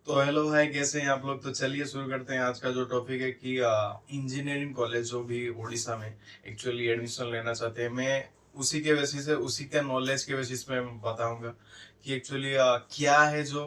तो हेलो भाई, कैसे हैं आप लोग। तो चलिए शुरू करते हैं। आज का जो टॉपिक है कि इंजीनियरिंग कॉलेज जो भी उड़ीसा में एक्चुअली एडमिशन लेना चाहते हैं, मैं उसी के बेसिस से, उसी के नॉलेज के बेसिस पे मैं बताऊंगा कि एक्चुअली क्या है जो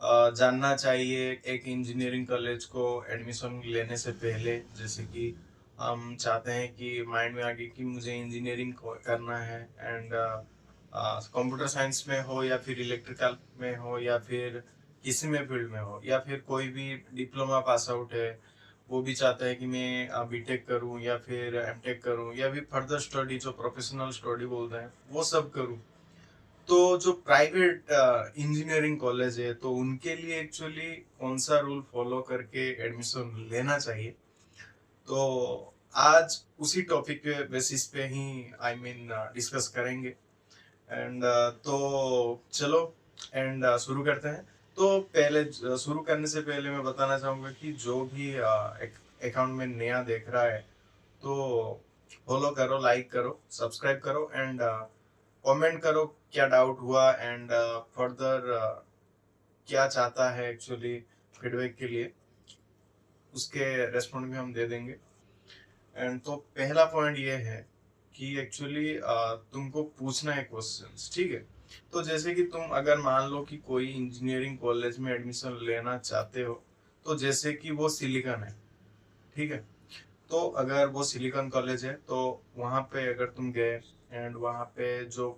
जानना चाहिए एक इंजीनियरिंग कॉलेज को एडमिशन लेने से पहले। जैसे कि हम चाहते हैं कि माइंड में आगे कि मुझे इंजीनियरिंग करना है, एंड कंप्यूटर साइंस में हो या फिर इलेक्ट्रिकल में हो या फिर किसी में फील्ड में हो, या फिर कोई भी डिप्लोमा पास आउट है वो भी चाहता है कि मैं बीटेक करूं या फिर एमटेक करूं या फिर फर्दर स्टडी जो प्रोफेशनल स्टडी बोलते हैं वो सब करूं। तो जो प्राइवेट इंजीनियरिंग कॉलेज है तो उनके लिए एक्चुअली कौन सा रूल फॉलो करके एडमिशन लेना चाहिए। तो आज उसी टॉपिक के बेसिस पे ही डिस्कस करेंगे। एंड तो चलो एंड शुरू करते हैं। तो पहले शुरू करने से पहले मैं बताना चाहूंगा कि जो भी अकाउंट में नया देख रहा है तो फॉलो करो, लाइक करो, सब्सक्राइब करो, एंड कमेंट करो क्या डाउट हुआ, एंड फर्दर क्या चाहता है एक्चुअली फीडबैक के लिए, उसके रेस्पॉन्ड भी हम दे देंगे। एंड तो पहला पॉइंट ये है कि एक्चुअली तुमको पूछना है क्वेश्चंस, ठीक है। तो जैसे कि तुम अगर मान लो कि कोई इंजीनियरिंग कॉलेज में एडमिशन लेना चाहते हो, तो जैसे कि वो सिलिकॉन है, ठीक है। तो अगर वो सिलिकॉन कॉलेज है तो वहाँ पे अगर तुम गए, एंड वहाँ पे जो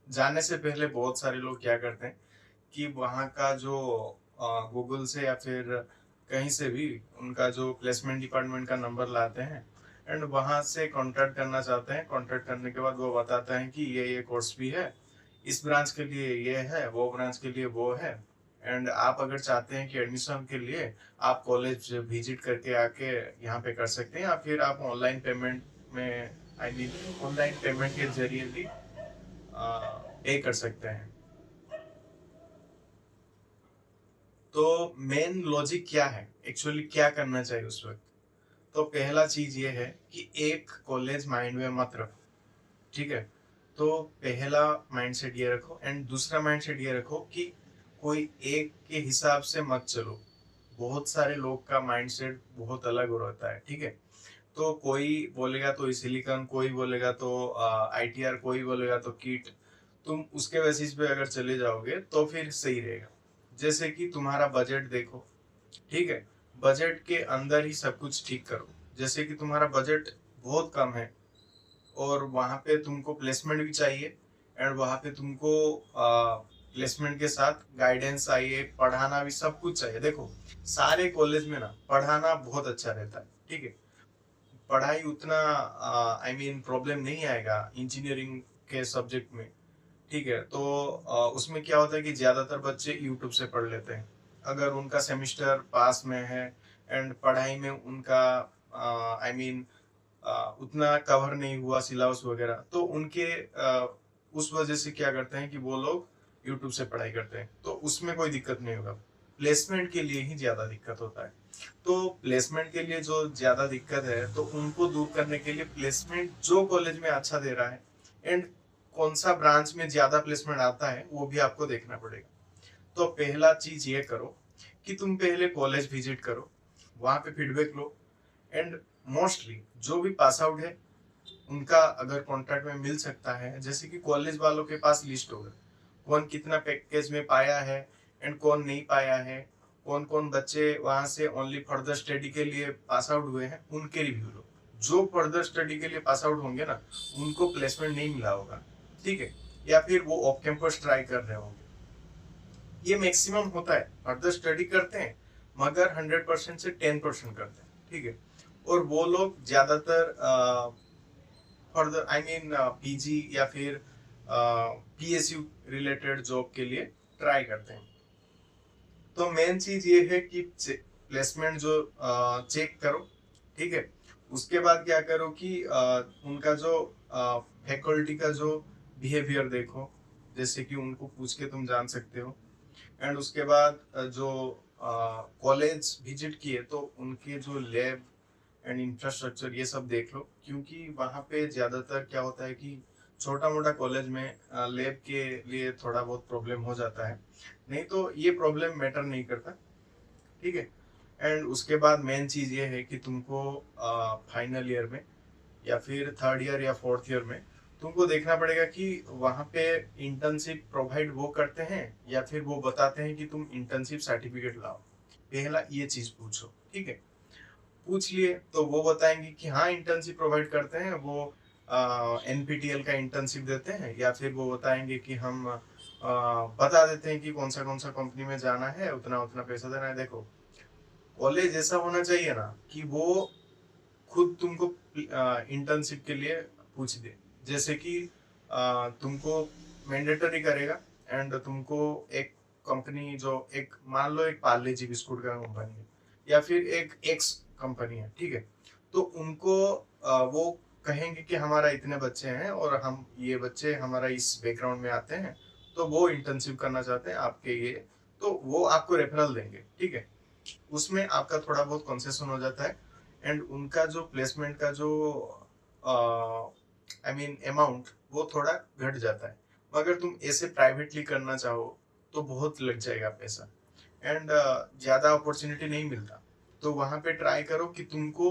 जाने से पहले बहुत सारे लोग क्या करते हैं कि वहाँ का जो गूगल से या फिर कहीं से भी उनका जो प्लेसमेंट डिपार्टमेंट का नंबर लाते हैं, एंड वहाँ से कांटेक्ट करना चाहते हैं। कांटेक्ट करने के बाद वो बताता है कि ये कोर्स भी है, इस ब्रांच के लिए ये है, वो ब्रांच के लिए वो है। एंड आप अगर चाहते हैं कि एडमिशन के लिए आप कॉलेज विजिट करके आके यहाँ पे कर सकते हैं, या फिर आप ऑनलाइन पेमेंट में ऑनलाइन पेमेंट के जरिए भी पे कर सकते हैं। तो मेन लॉजिक क्या है, एक्चुअली क्या करना चाहिए उस वक्त। तो पहला चीज ये है कि एक कॉलेज माइंड में मत रखो, ठीक है। तो पहला माइंडसेट ये रखो, एंड दूसरा माइंडसेट ये रखो कि कोई एक के हिसाब से मत चलो। बहुत सारे लोग का माइंडसेट बहुत अलग होता है, ठीक है। तो कोई बोलेगा तो सिलिकॉन, कोई बोलेगा तो आईटीआर, कोई बोलेगा तो किट। तुम उसके बेसिस पे अगर चले जाओगे तो फिर सही रहेगा। जैसे कि तुम्हारा बजट देखो, ठीक है। बजट के अंदर ही सब कुछ ठीक करो। जैसे कि तुम्हारा बजट बहुत कम है और वहां पे तुमको प्लेसमेंट भी चाहिए, एंड वहां पे तुमको प्लेसमेंट के साथ गाइडेंस चाहिए, पढ़ाना भी सब कुछ चाहिए। देखो, सारे कॉलेज में ना पढ़ाना बहुत अच्छा रहता है, ठीक है। पढ़ाई उतना प्रॉब्लम नहीं आएगा इंजीनियरिंग के सब्जेक्ट में, ठीक है। तो उसमें क्या होता है कि ज्यादातर बच्चे यूट्यूब से पढ़ लेते हैं अगर उनका सेमेस्टर पास में है, एंड पढ़ाई में उनका उतना कवर नहीं हुआ सिलेबस वगैरह, तो उनके उस वजह से क्या करते हैं कि वो लोग यूट्यूब से पढ़ाई करते हैं, तो उसमें कोई दिक्कत नहीं होगा। प्लेसमेंट के लिए ही ज्यादा दिक्कत होता है। तो प्लेसमेंट के लिए जो ज्यादा दिक्कत है तो उनको दूर करने के लिए प्लेसमेंट जो कॉलेज में अच्छा दे रहा है, एंड कौन सा ब्रांच में ज्यादा प्लेसमेंट आता है वो भी आपको देखना पड़ेगा। तो पहला चीज ये करो कि तुम पहले कॉलेज विजिट करो, वहां पे फीडबैक लो, एंड मोस्टली जो भी पास आउट है उनका अगर कॉन्ट्रैक्ट में मिल सकता है, जैसे कि कॉलेज वालों के पास लिस्ट होगा कौन कितना पैकेज में पाया है एंड कौन नहीं पाया है, कौन कौन बच्चे वहां से ओनली फर्दर स्टडी के लिए पास आउट हुए हैं, उनके रिव्यू लो। जो फर्दर स्टडी के लिए पास आउट होंगे ना, उनको प्लेसमेंट नहीं मिला होगा, ठीक है, या फिर वो ऑफ कैंपस ट्राई कर रहे होंगे। ये मैक्सिमम होता है, फर्दर स्टडी करते हैं मगर 100% से 10% करते हैं, ठीक है। और वो लोग ज्यादातर फर्दर पीजी या फिर पीएसयू रिलेटेड जॉब के लिए ट्राई करते हैं। तो मेन चीज ये है कि प्लेसमेंट जो चेक करो, ठीक है। उसके बाद क्या करो कि उनका जो फैकल्टी का जो बिहेवियर देखो, जैसे कि उनको पूछ के तुम जान सकते हो। एंड उसके बाद जो कॉलेज विजिट किए तो उनके जो लैब एंड इंफ्रास्ट्रक्चर ये सब देख लो, क्योंकि वहाँ पे ज्यादातर क्या होता है कि छोटा मोटा कॉलेज में लैब के लिए थोड़ा बहुत प्रॉब्लम हो जाता है, नहीं तो ये प्रॉब्लम मैटर नहीं करता। ठीक है। एंड उसके बाद मेन चीज ये है कि तुमको फाइनल ईयर में या फिर थर्ड ईयर या फोर्थ ईयर में तुमको देखना पड़ेगा कि वहां पे इंटर्नशिप प्रोवाइड वो करते हैं या फिर वो बताते हैं कि तुम इंटर्नशिप सर्टिफिकेट लाओ। पहला ये चीज पूछो। ठीक है। पूछ लिए तो वो बताएंगे कि हाँ इंटर्नशिप प्रोवाइड करते हैं, वो एनपीटीएल का इंटर्नशिप देते हैं, या फिर वो बताएंगे कि हम बता देते हैं कि कौन सा कंपनी में जाना है, उतना उतना पैसा देना है। देखो कॉलेज ऐसा होना चाहिए ना कि वो खुद तुमको इंटर्नशिप के लिए पूछ दे। जैसे कि तुमको मैंडेटरी करेगा एंड तुमको एक कंपनी, जो एक मान लो एक पार्ले जी बिस्कुट का कंपनी है या फिर एक एक्स कंपनी है, ठीक है, तो उनको वो कहेंगे कि हमारा इतने बच्चे हैं और हम ये बच्चे हमारा इस बैकग्राउंड में आते हैं, तो वो इंटर्नशिप करना चाहते हैं आपके ये, तो वो आपको रेफरल देंगे। ठीक है। उसमें आपका थोड़ा बहुत कंसेशन हो जाता है एंड उनका जो प्लेसमेंट का जो आई मीन अमाउंट वो थोड़ा घट जाता है। मगर तुम ऐसे प्राइवेटली करना चाहो तो बहुत लग जाएगा पैसा एंड ज्यादा अपॉर्चुनिटी नहीं मिलता। तो वहां पे ट्राई करो कि तुमको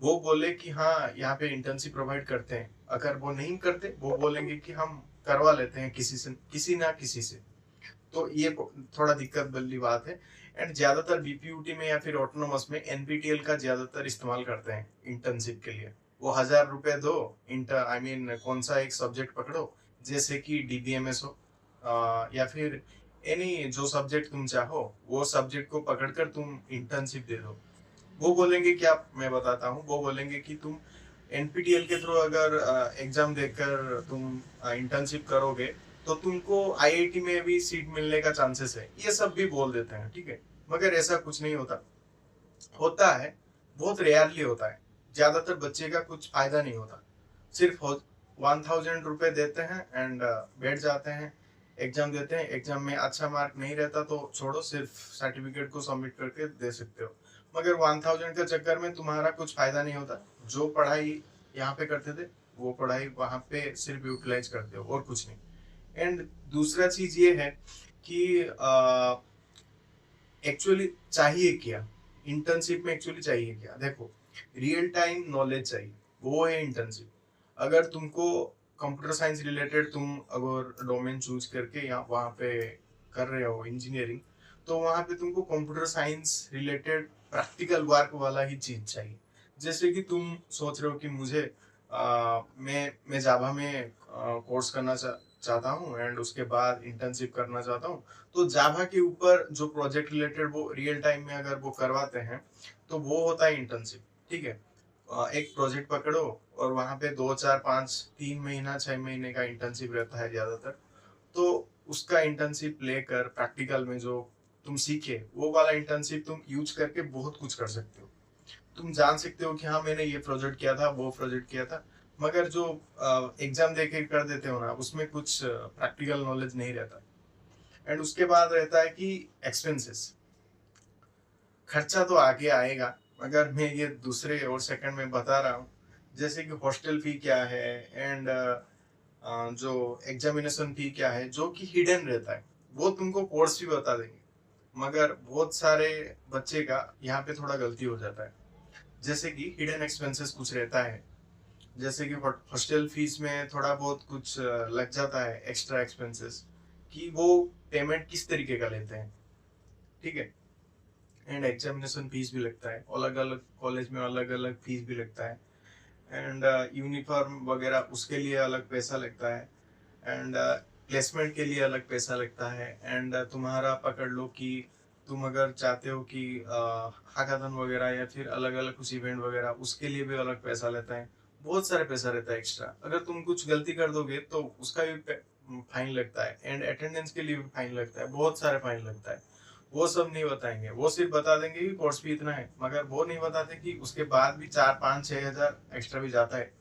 वो बोले कि हाँ यहाँ पे इंटर्नशिप प्रोवाइड करते हैं। अगर वो नहीं करते, वो बोलेंगे कि हम करवा लेते हैं किसी से, किसी ना किसी से। तो ये थोड़ा दिक्कत वाली बात है। एंड ज्यादातर बीपीयूटी में या फिर ऑटोनोमस में एनपीटीएल का ज्यादातर इस्तेमाल करते हैं इंटर्नशिप के लिए। वो 1,000 रुपए दो, इंटर आई मीन कौन सा एक सब्जेक्ट पकड़ो, जैसे कि डीबीएमएस हो या फिर एनी जो सब्जेक्ट तुम चाहो वो सब्जेक्ट को पकड़कर तुम इंटर्नशिप दे दो। वो बोलेंगे क्या, मैं बताता हूँ, वो बोलेंगे कि तुम एनपीटीएल के थ्रू अगर एग्जाम देकर तुम इंटर्नशिप करोगे तो तुमको आईआईटी में भी सीट मिलने का चांसेस है, ये सब भी बोल देते हैं। ठीक है। मगर ऐसा कुछ नहीं होता, होता है बहुत रेयरली होता है। ज्यादातर बच्चे का कुछ फायदा नहीं होता, सिर्फ 1,000 रुपए देते हैं एंड बैठ जाते हैं, एग्जाम देते हैं, एग्जाम में अच्छा मार्क नहीं रहता तो छोड़ो, सिर्फ सर्टिफिकेट को सबमिट करके दे सकते हो। मगर 1,000 के चक्कर में तुम्हारा कुछ फायदा नहीं होता। जो पढ़ाई यहाँ पे करते थे वो पढ़ाई वहां पे सिर्फ यूटिलाइज करते हो और कुछ नहीं। एंड दूसरा चीज ये है कि एक्चुअली चाहिए क्या इंटर्नशिप में, एक्चुअली चाहिए क्या, देखो रियल टाइम नॉलेज चाहिए, वो है इंटर्नशिप। अगर तुमको कंप्यूटर साइंस रिलेटेड तुम अगर डोमेन चूज करके यहाँ वहाँ पे कर रहे हो इंजीनियरिंग, तो वहाँ पे तुमको computer science related practical work वाला ही चीज चाहिए। जैसे कि तुम सोच रहे हो कि मुझे मैं जावा में कोर्स करना चाहता हूँ एंड उसके बाद इंटर्नशिप करना चाहता हूँ, तो जावा के ऊपर जो प्रोजेक्ट रिलेटेड वो रियल टाइम में अगर वो करवाते हैं तो वो होता है इंटर्नशिप। ठीक है। एक प्रोजेक्ट पकड़ो और वहां पे 2 4 5 3 महीना 6 महीने का इंटर्नशिप रहता है ज्यादातर। तो उसका इंटर्नशिप लेकर प्रैक्टिकल में जो तुम सीखे वो वाला इंटर्नशिप तुम यूज करके बहुत कुछ कर सकते हो। तुम जान सकते हो कि हाँ मैंने ये प्रोजेक्ट किया था, वो प्रोजेक्ट किया था। मगर जो एग्जाम दे के कर देते हो ना, उसमें कुछ प्रैक्टिकल नॉलेज नहीं रहता। एंड उसके बाद रहता है कि एक्सपेंसेस, खर्चा तो आगे आएगा, मगर मैं ये दूसरे और सेकंड में बता रहा हूँ। जैसे कि हॉस्टल फी क्या है एंड जो एग्जामिनेशन फी क्या है, जो कि हिडन रहता है, वो तुमको कोर्स भी बता देंगे। मगर बहुत सारे बच्चे का यहाँ पे थोड़ा गलती हो जाता है। जैसे कि हिडन एक्सपेंसेस कुछ रहता है, जैसे कि हॉस्टल फीस में थोड़ा बहुत कुछ लग जाता है एक्स्ट्रा एक्सपेंसेस, कि वो पेमेंट किस तरीके का लेते हैं। ठीक है। एंड एग्जामिनेशन फीस भी लगता है, अलग अलग कॉलेज में अलग अलग फीस भी लगता है। एंड यूनिफॉर्म वगैरह उसके लिए अलग पैसा लगता है। एंड प्लेसमेंट के लिए अलग पैसा लगता है। एंड तुम्हारा पकड़ लो कि तुम अगर चाहते हो कि हैकाथन वगैरह या फिर अलग अलग कुछ इवेंट वगैरह, उसके लिए भी अलग पैसा लेता है। बहुत सारे पैसा रहता है एक्स्ट्रा। अगर तुम कुछ गलती कर दोगे तो उसका भी फाइन लगता है एंड अटेंडेंस के लिए भी फाइन लगता है, बहुत सारे फाइन लगता है। वो सब नहीं बताएंगे, वो सिर्फ बता देंगे कि कोर्स फी इतना है, मगर वो नहीं बताते कि उसके बाद भी 4 5 6 हजार एक्स्ट्रा भी जाता है।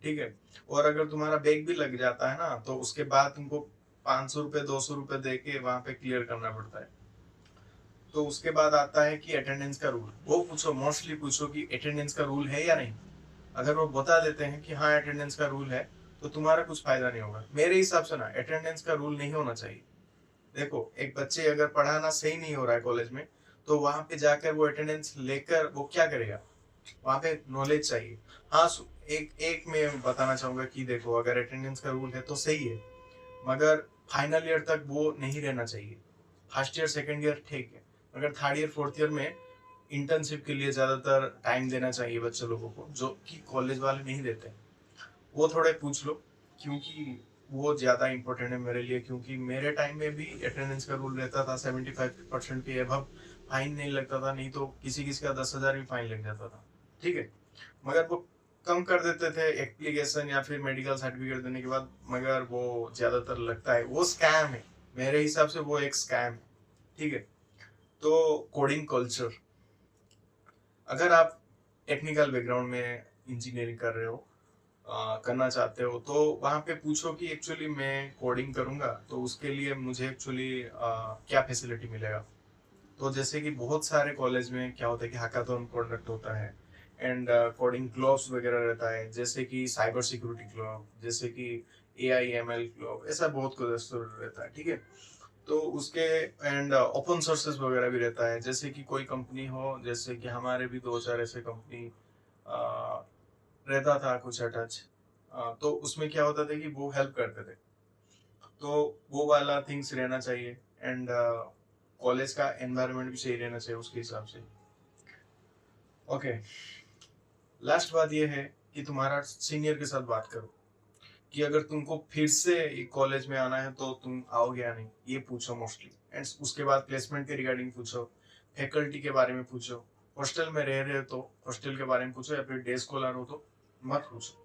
ठीक है। और अगर तुम्हारा बैग भी लग जाता है ना, तो उसके बाद तुमको 500 रुपये 200 रुपये दे के वहां पे क्लियर करना पड़ता है। तो उसके बाद आता है कि अटेंडेंस का रूल, वो पूछो, मोस्टली पूछो कि अटेंडेंस का रूल है या नहीं। अगर वो बता देते हैं कि हाँ अटेंडेंस का रूल है, तो तुम्हारा कुछ फायदा नहीं होगा। मेरे हिसाब से ना अटेंडेंस का रूल नहीं होना चाहिए। देखो एक बच्चे अगर पढ़ाना सही नहीं हो रहा है कॉलेज में, तो वहां पे जाकर वो अटेंडेंस लेकर वो क्या करेगा? वहां पे नॉलेज चाहिए। हाँ, एक एक मैं बताना चाहूंगा कि देखो अगर अटेंडेंस का रूल है तो सही है, मगर फाइनल ईयर तक वो नहीं रहना चाहिए। फर्स्ट ईयर सेकंड ईयर ठीक है, मगर थर्ड ईयर फोर्थ ईयर में इंटर्नशिप के लिए ज्यादातर टाइम देना चाहिए बच्चे लोगों को, जो कि कॉलेज वाले नहीं देते। वो थोड़े पूछ लो, क्योंकि वो ज्यादा इंपॉर्टेंट है मेरे लिए। क्योंकि मेरे टाइम में भी अटेंडेंस का रूल रहता था, 75% के अबव फाइन नहीं लगता था, नहीं तो किसी किसी का 10,000 भी फाइन लग जाता था। ठीक है, मगर वो कम कर देते थे एप्लीकेशन या फिर मेडिकल सर्टिफिकेट देने के बाद, मगर वो ज्यादातर लगता है वो स्कैम है। मेरे हिसाब से वो एक स्कैम है। ठीक है, तो कोडिंग कल्चर, अगर आप टेक्निकल बैकग्राउंड में इंजीनियरिंग कर रहे हो, करना चाहते हो, तो वहां पे पूछो कि एक्चुअली मैं कोडिंग करूंगा तो उसके लिए मुझे एक्चुअली क्या फैसिलिटी मिलेगा। तो जैसे कि बहुत सारे कॉलेज में क्या होता है कि हैकाथॉन कंडक्ट होता है, एंड कोडिंग क्लब्स वगैरह रहता है, जैसे कि साइबर सिक्योरिटी क्लब, जैसे कि AIML क्लब, ऐसा बहुत कुछ रहता है। ठीक है, तो उसके एंड ओपन सोर्सेज वगैरह भी रहता है। जैसे कि कोई कंपनी हो, जैसे कि हमारे भी दो चार ऐसे कंपनी रहता था कुछ अटैच, तो उसमें क्या होता था कि वो हेल्प करते थे। तो वो वाला थिंग्स रहना चाहिए, एंड कॉलेज का एनवायरनमेंट भी सही रहना चाहिए उसके हिसाब से। ओके, लास्ट बात ये है कि तुम्हारा सीनियर के साथ बात करो कि अगर तुमको फिर से कॉलेज में आना है तो तुम आओगे या नहीं, ये पूछो मोस्टली। एंड उसके बाद प्लेसमेंट के रिगार्डिंग पूछो, फैकल्टी के बारे में पूछो, हॉस्टल में रह रहे हो तो हॉस्टल के बारे में पूछो, या फिर डे स्कॉलर हो तो मत पूछो।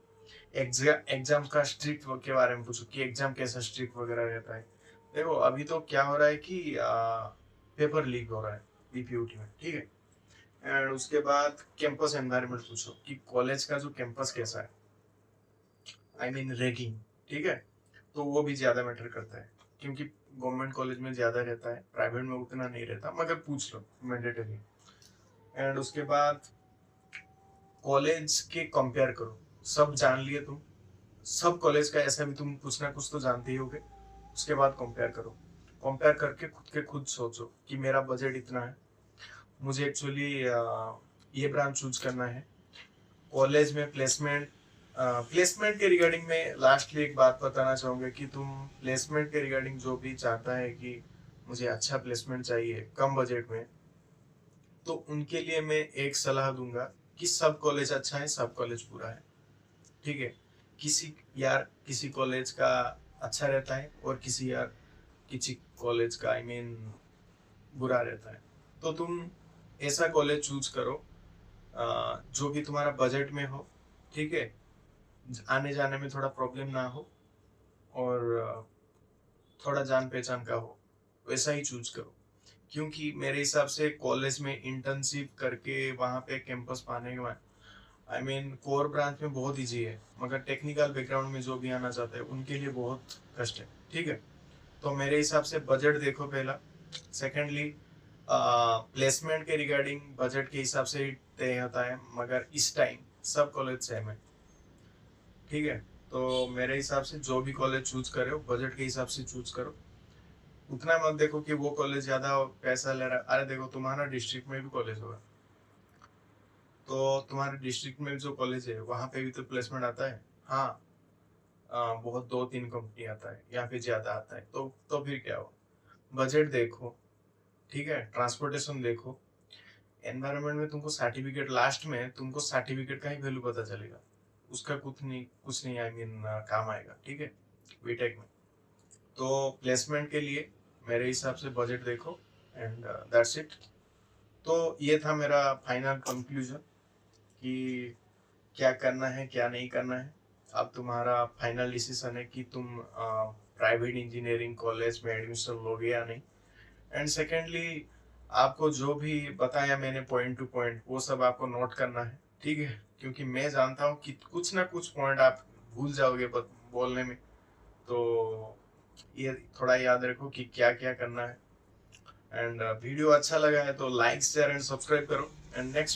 एग्जाम का स्ट्रिक्ट के बारे में पूछो कि एग्जाम कैसा स्ट्रिक्ट वगैरह रहता है। देखो अभी तो क्या हो रहा है कि पेपर लीक हो रहा है BPUT में। ठीक है, एंड उसके बाद कैंपस एनवायरनमेंट पूछो कि कॉलेज का जो कैंपस कैसा है, आई मीन रैगिंग। ठीक है, तो वो भी ज्यादा मैटर करता है, क्योंकि गवर्नमेंट कॉलेज में ज्यादा रहता है, प्राइवेट में उतना नहीं रहता, मगर पूछ लो मैंडेटरी। एंड उसके बाद कॉलेज के कंपेयर करो। सब जान लिए तुम, सब कॉलेज का ऐसा भी तुम कुछ ना कुछ तो जानते ही होगे। उसके बाद कंपेयर करो, कंपेयर करके खुद के खुद सोचो कि मेरा बजट इतना है, मुझे एक्चुअली ये ब्रांच चूज करना है। कॉलेज में प्लेसमेंट के रिगार्डिंग में लास्टली एक बात बताना चाहूंगा कि तुम प्लेसमेंट के रिगार्डिंग जो भी चाहता है कि मुझे अच्छा प्लेसमेंट चाहिए कम बजट में, तो उनके लिए मैं एक सलाह दूंगा कि सब कॉलेज अच्छा है, सब कॉलेज बुरा है। ठीक है, किसी कॉलेज का अच्छा रहता है और किसी कॉलेज का आई मीन बुरा रहता है। तो तुम ऐसा कॉलेज चूज करो जो कि तुम्हारा बजट में हो। ठीक है, आने जाने में थोड़ा प्रॉब्लम ना हो, और थोड़ा जान पहचान का हो, वैसा ही चूज करो। क्योंकि मेरे हिसाब से कॉलेज में इंटर्नशिप करके वहां पे कैंपस पाने के बाद, आई मीन कोर ब्रांच में बहुत इजी है, मगर टेक्निकल बैकग्राउंड में जो भी आना चाहते हैं उनके लिए बहुत कष्ट है। ठीक है, तो मेरे हिसाब से बजट देखो पहला। सेकेंडली, प्लेसमेंट के रिगार्डिंग बजट के हिसाब से ही तय होता है, मगर इस टाइम सब कॉलेज सेम है। ठीक है, तो मेरे हिसाब से जो भी कॉलेज चूज करे हो बजट के हिसाब से चूज करो। उतना मत देखो कि वो कॉलेज ज्यादा पैसा ले रहा है। अरे देखो तुम्हारा डिस्ट्रिक्ट में भी कॉलेज होगा, तो तुम्हारे डिस्ट्रिक्ट में जो कॉलेज है वहां पे भी तो प्लेसमेंट आता है। हाँ, बहुत 2-3 कंपनी आता है या फिर ज्यादा आता है, तो फिर क्या हो, बजट देखो। ठीक है, ट्रांसपोर्टेशन देखो, एनवायरनमेंट में तुमको सर्टिफिकेट, लास्ट में तुमको सर्टिफिकेट का ही वैल्यू पता चलेगा, उसका कुछ नहीं आई मीन काम आएगा। ठीक है, बीटेक में। तो प्लेसमेंट के लिए मेरे हिसाब से बजट देखो, एंड दैट्स इट। तो ये था मेरा फाइनल कंक्लूजन कि क्या करना है क्या नहीं करना है। अब तुम्हारा फाइनल डिसीजन है कि तुम प्राइवेट इंजीनियरिंग कॉलेज में एडमिशन लोगे या नहीं। एंड सेकेंडली, आपको जो भी बताया मैंने पॉइंट टू पॉइंट, वो सब आपको नोट करना है। ठीक है, क्योंकि मैं जानता हूँ कि कुछ ना कुछ पॉइंट आप भूल जाओगे बोलने में। तो ये थोड़ा याद रखो कि क्या क्या करना है। एंड वीडियो अच्छा लगा है तो लाइक शेयर एंड सब्सक्राइब करो। And next